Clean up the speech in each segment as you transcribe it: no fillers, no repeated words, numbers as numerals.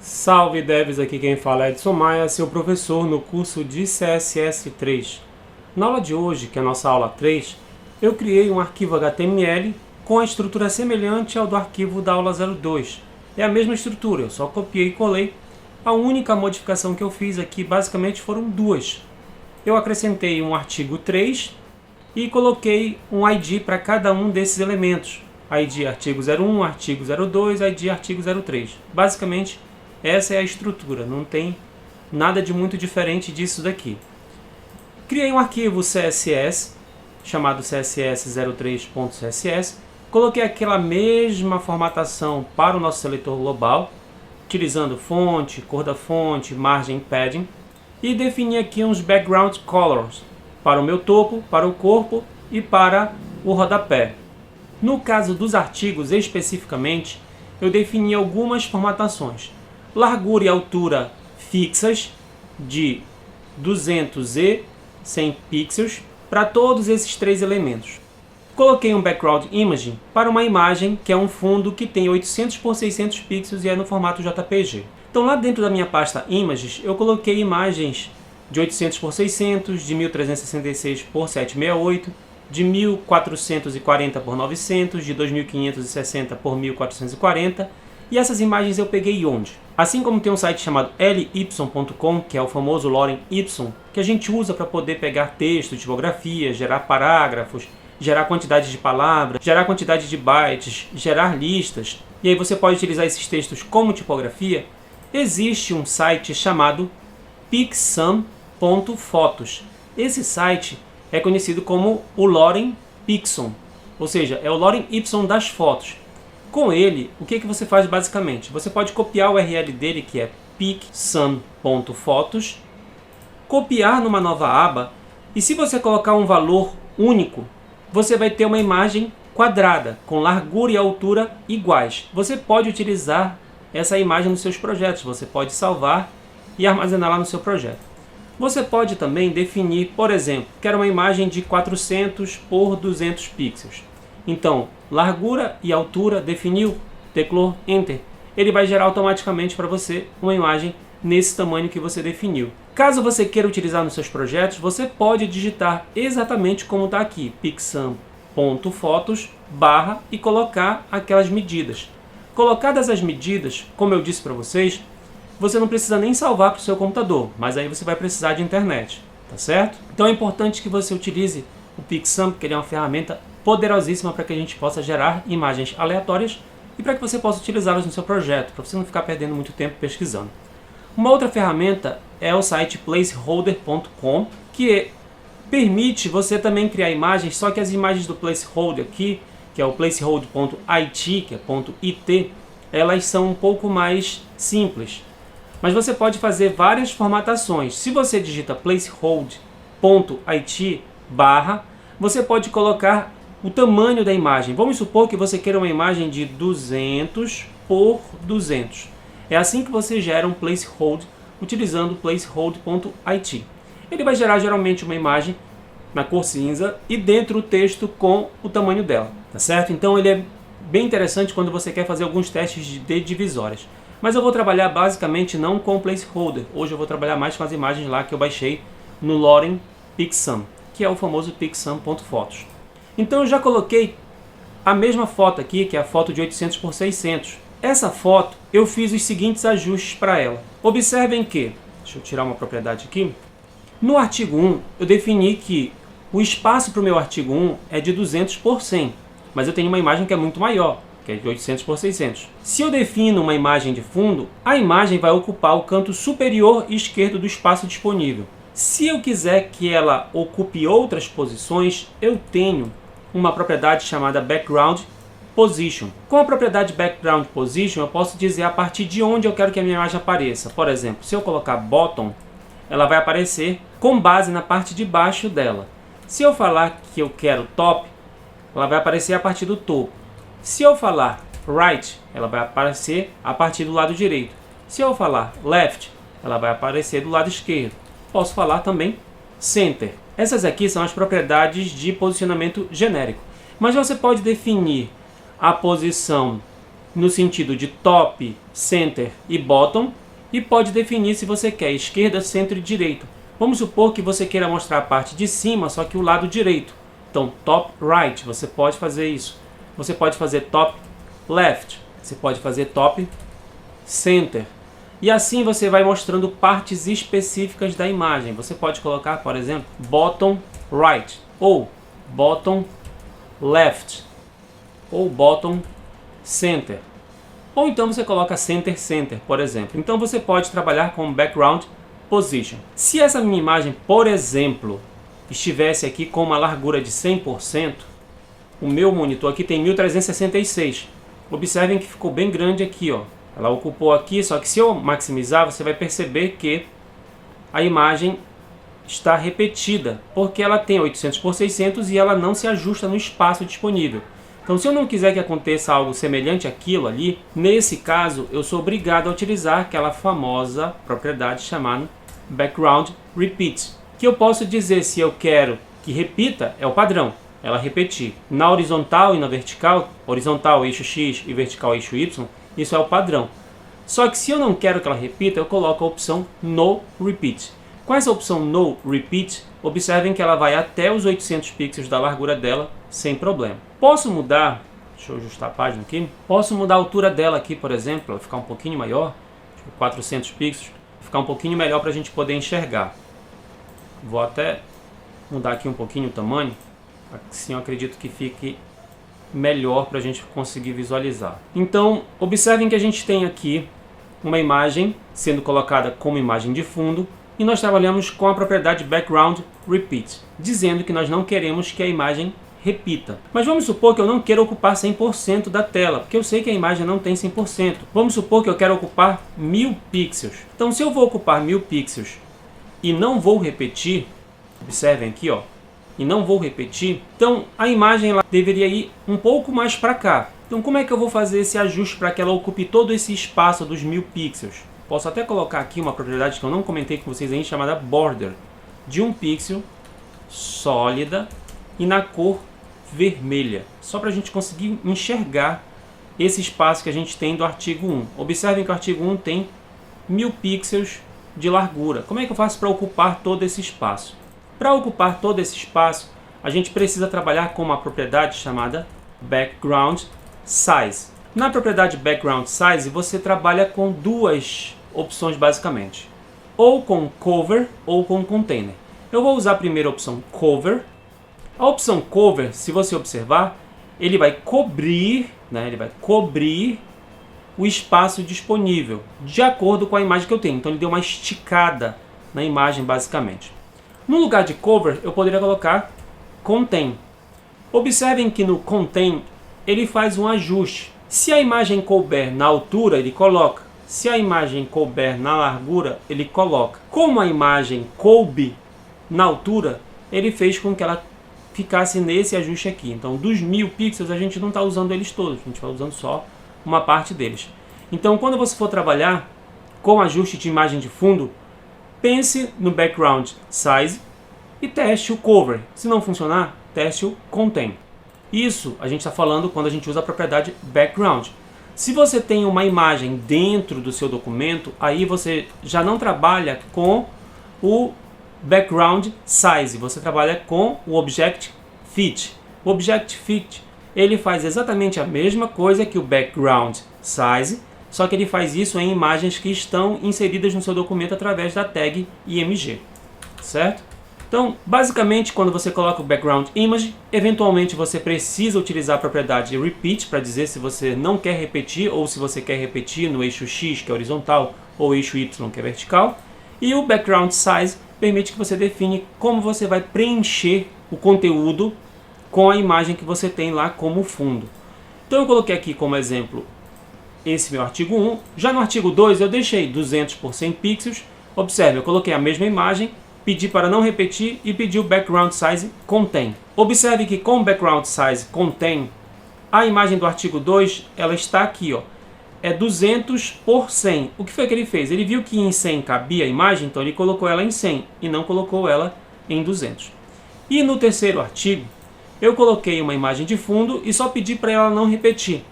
Salve devs, aqui quem fala é Edson Maia, seu professor no curso de CSS3. Na aula de hoje, que é a nossa aula 3, eu criei um arquivo HTML com a estrutura semelhante ao do arquivo da aula 02. É a mesma estrutura, eu só copiei e colei. A única modificação que eu fiz aqui basicamente foram duas. Eu acrescentei um artigo 3 e coloquei um ID para cada um desses elementos. ID artigo 01, artigo 02, ID artigo 03. Basicamente, essa é a estrutura, não tem nada de muito diferente disso daqui. Criei um arquivo CSS, chamado css03.css, coloquei aquela mesma formatação para o nosso seletor global, utilizando fonte, cor da fonte, margem, padding, e defini aqui uns background colors para o meu topo, para o corpo e para o rodapé. No caso dos artigos especificamente, eu defini algumas formatações. Largura e altura fixas de 200 e 100 pixels para todos esses três elementos. Coloquei um background image para uma imagem que é um fundo que tem 800 por 600 pixels e é no formato JPG. Então lá dentro da minha pasta images eu coloquei imagens de 800 por 600, de 1366 por 768, de 1440 por 900, de 2560 por 1440. E essas imagens eu peguei onde? Assim como tem um site chamado ly.com, que é o famoso Lorem Ipsum, que a gente usa para poder pegar texto, tipografia, gerar parágrafos, gerar quantidade de palavras, gerar quantidade de bytes, gerar listas, e aí você pode utilizar esses textos como tipografia. Existe um site chamado pixum.photos. Esse site é conhecido como o Lorem Ipsum, ou seja, é o Lorem Ipsum das fotos. Com ele, o que você faz basicamente? Você pode copiar o URL dele, que é pixum.photos, copiar numa nova aba, e se você colocar um valor único, você vai ter uma imagem quadrada, com largura e altura iguais. Você pode utilizar essa imagem nos seus projetos, você pode salvar e armazenar lá no seu projeto. Você pode também definir, por exemplo, quero uma imagem de 400 por 200 pixels. Então, largura e altura, definiu, teclou Enter. Ele vai gerar automaticamente para você uma imagem nesse tamanho que você definiu. Caso você queira utilizar nos seus projetos, você pode digitar exatamente como está aqui, pixum.photos / e colocar aquelas medidas. Colocadas as medidas, como eu disse para vocês, você não precisa nem salvar para o seu computador, mas aí você vai precisar de internet, tá certo? Então é importante que você utilize o Pixum, porque ele é uma ferramenta poderosíssima para que a gente possa gerar imagens aleatórias e para que você possa utilizá-las no seu projeto, para você não ficar perdendo muito tempo pesquisando. Uma outra ferramenta é o site placeholder.com, que permite você também criar imagens, só que as imagens do placeholder aqui, que é o placeholder.it, que é .it, elas são um pouco mais simples. Mas você pode fazer várias formatações. Se você digita placeholder.it / você pode colocar o tamanho da imagem. Vamos supor que você queira uma imagem de 200 por 200. É assim que você gera um placeholder utilizando o placeholder.it. Ele vai gerar geralmente uma imagem na cor cinza e dentro o texto com o tamanho dela, tá certo? Então ele é bem interessante quando você quer fazer alguns testes de divisórias. Mas eu vou trabalhar basicamente não com o placeholder. Hoje eu vou trabalhar mais com as imagens lá que eu baixei no Lorem Pixum, que é o famoso pixum.photos. Então eu já coloquei a mesma foto aqui, que é a foto de 800 por 600. Essa foto eu fiz os seguintes ajustes para ela. Observem que, deixa eu tirar uma propriedade aqui, no artigo 1 eu defini que o espaço para o meu artigo 1 é de 200 por 100, mas eu tenho uma imagem que é muito maior, que é de 800 por 600. Se eu defino uma imagem de fundo, a imagem vai ocupar o canto superior esquerdo do espaço disponível. Se eu quiser que ela ocupe outras posições, eu tenho uma propriedade chamada Background Position. Com a propriedade Background Position, eu posso dizer a partir de onde eu quero que a minha imagem apareça. Por exemplo, se eu colocar Bottom, ela vai aparecer com base na parte de baixo dela. Se eu falar que eu quero Top, ela vai aparecer a partir do topo. Se eu falar Right, ela vai aparecer a partir do lado direito. Se eu falar Left, ela vai aparecer do lado esquerdo. Posso falar também Center. Essas aqui são as propriedades de posicionamento genérico. Mas você pode definir a posição no sentido de top, center e bottom, e pode definir se você quer esquerda, centro e direito. Vamos supor que você queira mostrar a parte de cima, só que o lado direito. Então, top right, você pode fazer isso. Você pode fazer top left, você pode fazer top center. E assim você vai mostrando partes específicas da imagem. Você pode colocar, por exemplo, bottom right, ou bottom left, ou bottom center. Ou então você coloca center, center, por exemplo. Então você pode trabalhar com background position. Se essa minha imagem, por exemplo, estivesse aqui com uma largura de 100%, o meu monitor aqui tem 1366. Observem que ficou bem grande aqui, ó. Ela ocupou aqui, só que se eu maximizar, você vai perceber que a imagem está repetida, porque ela tem 800 por 600 e ela não se ajusta no espaço disponível. Então, se eu não quiser que aconteça algo semelhante àquilo ali, nesse caso, eu sou obrigado a utilizar aquela famosa propriedade chamada Background Repeat, que eu posso dizer se eu quero que repita, é o padrão, ela repetir. Na horizontal e na vertical, horizontal eixo X e vertical eixo Y, isso é o padrão. Só que se eu não quero que ela repita, eu coloco a opção No Repeat. Com essa opção No Repeat, observem que ela vai até os 800 pixels da largura dela, sem problema. Posso mudar, deixa eu ajustar a página aqui, posso mudar a altura dela aqui, por exemplo, ela ficar um pouquinho maior, 400 pixels, ficar um pouquinho melhor para a gente poder enxergar. Vou até mudar aqui um pouquinho o tamanho, assim eu acredito que fique melhor para a gente conseguir visualizar. Então, observem que a gente tem aqui uma imagem sendo colocada como imagem de fundo, e nós trabalhamos com a propriedade Background Repeat, dizendo que nós não queremos que a imagem repita. Mas vamos supor que eu não quero ocupar 100% da tela, porque eu sei que a imagem não tem 100%. Vamos supor que eu quero ocupar 1000 pixels. Então, se eu vou ocupar 1000 pixels e não vou repetir, observem aqui, ó, e não vou repetir, então a imagem ela deveria ir um pouco mais para cá. Então, como é que eu vou fazer esse ajuste para que ela ocupe todo esse espaço dos 1000 pixels? Posso até colocar aqui uma propriedade que eu não comentei com vocês ainda, chamada Border, de 1 pixel, sólida e na cor vermelha, só para a gente conseguir enxergar esse espaço que a gente tem do artigo 1. Observem que o artigo 1 tem 1000 pixels de largura. Como é que eu faço para ocupar todo esse espaço? Para ocupar todo esse espaço, a gente precisa trabalhar com uma propriedade chamada Background Size. Na propriedade Background Size, você trabalha com duas opções basicamente, ou com Cover ou com Container. Eu vou usar a primeira opção, Cover. A opção Cover, se você observar, ele vai cobrir, ele vai cobrir o espaço disponível, de acordo com a imagem que eu tenho. Então ele deu uma esticada na imagem basicamente. No lugar de Cover, eu poderia colocar Contain. Observem que no Contain, ele faz um ajuste. Se a imagem couber na altura, ele coloca. Se a imagem couber na largura, ele coloca. Como a imagem coube na altura, ele fez com que ela ficasse nesse ajuste aqui. Então, dos 1000 pixels, a gente não está usando eles todos. A gente vai usando só uma parte deles. Então, quando você for trabalhar com ajuste de imagem de fundo, pense no Background Size e teste o Cover. Se não funcionar, teste o Contain. Isso a gente está falando quando a gente usa a propriedade Background. Se você tem uma imagem dentro do seu documento, aí você já não trabalha com o Background Size, você trabalha com o Object Fit. O Object Fit ele faz exatamente a mesma coisa que o Background Size, só que ele faz isso em imagens que estão inseridas no seu documento através da tag IMG, certo? Então, basicamente, quando você coloca o Background Image, eventualmente você precisa utilizar a propriedade Repeat para dizer se você não quer repetir ou se você quer repetir no eixo X, que é horizontal, ou eixo Y, que é vertical. E o Background Size permite que você define como você vai preencher o conteúdo com a imagem que você tem lá como fundo. Então eu coloquei aqui como exemplo esse meu artigo 1. Já no artigo 2 eu deixei 200 por 100 pixels. Observe, eu coloquei a mesma imagem, pedi para não repetir e pedi o Background Size Contain. Observe que com o Background Size Contain, a imagem do artigo 2 ela está aqui, ó, é 200 por 100. O que foi que ele fez? Ele viu que em 100 cabia a imagem, então ele colocou ela em 100 e não colocou ela em 200. E no terceiro artigo, eu coloquei uma imagem de fundo e só pedi para ela não repetir.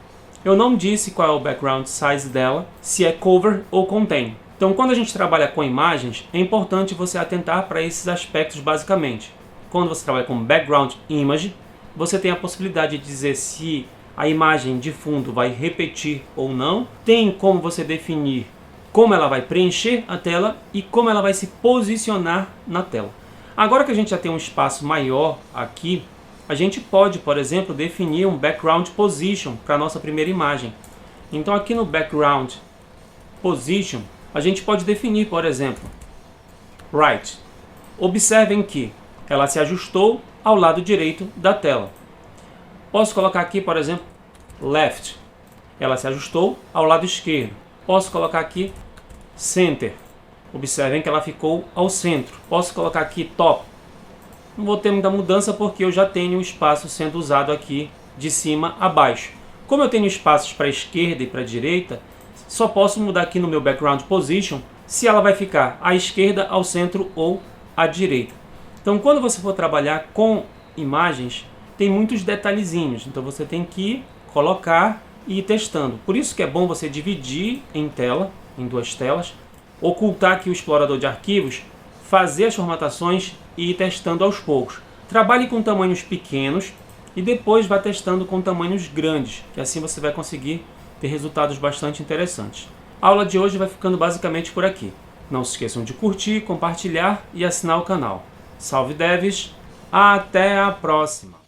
Eu não disse qual é o background size dela, se é cover ou contain. Então, quando a gente trabalha com imagens, é importante você atentar para esses aspectos basicamente. Quando você trabalha com background image, você tem a possibilidade de dizer se a imagem de fundo vai repetir ou não. Tem como você definir como ela vai preencher a tela e como ela vai se posicionar na tela. Agora que a gente já tem um espaço maior aqui, a gente pode, por exemplo, definir um background position para a nossa primeira imagem. Então aqui no background position, a gente pode definir, por exemplo, right. Observem que ela se ajustou ao lado direito da tela. Posso colocar aqui, por exemplo, left. Ela se ajustou ao lado esquerdo. Posso colocar aqui center. Observem que ela ficou ao centro. Posso colocar aqui top. Não vou ter muita mudança porque eu já tenho o espaço sendo usado aqui de cima a baixo. Como eu tenho espaços para a esquerda e para a direita, só posso mudar aqui no meu background position se ela vai ficar à esquerda, ao centro ou à direita. Então, quando você for trabalhar com imagens, tem muitos detalhezinhos. Então, você tem que colocar e ir testando. Por isso que é bom você dividir em tela, em duas telas, ocultar aqui o explorador de arquivos, fazer as formatações e ir testando aos poucos. Trabalhe com tamanhos pequenos e depois vá testando com tamanhos grandes, que assim você vai conseguir ter resultados bastante interessantes. A aula de hoje vai ficando basicamente por aqui. Não se esqueçam de curtir, compartilhar e assinar o canal. Salve devs, até a próxima!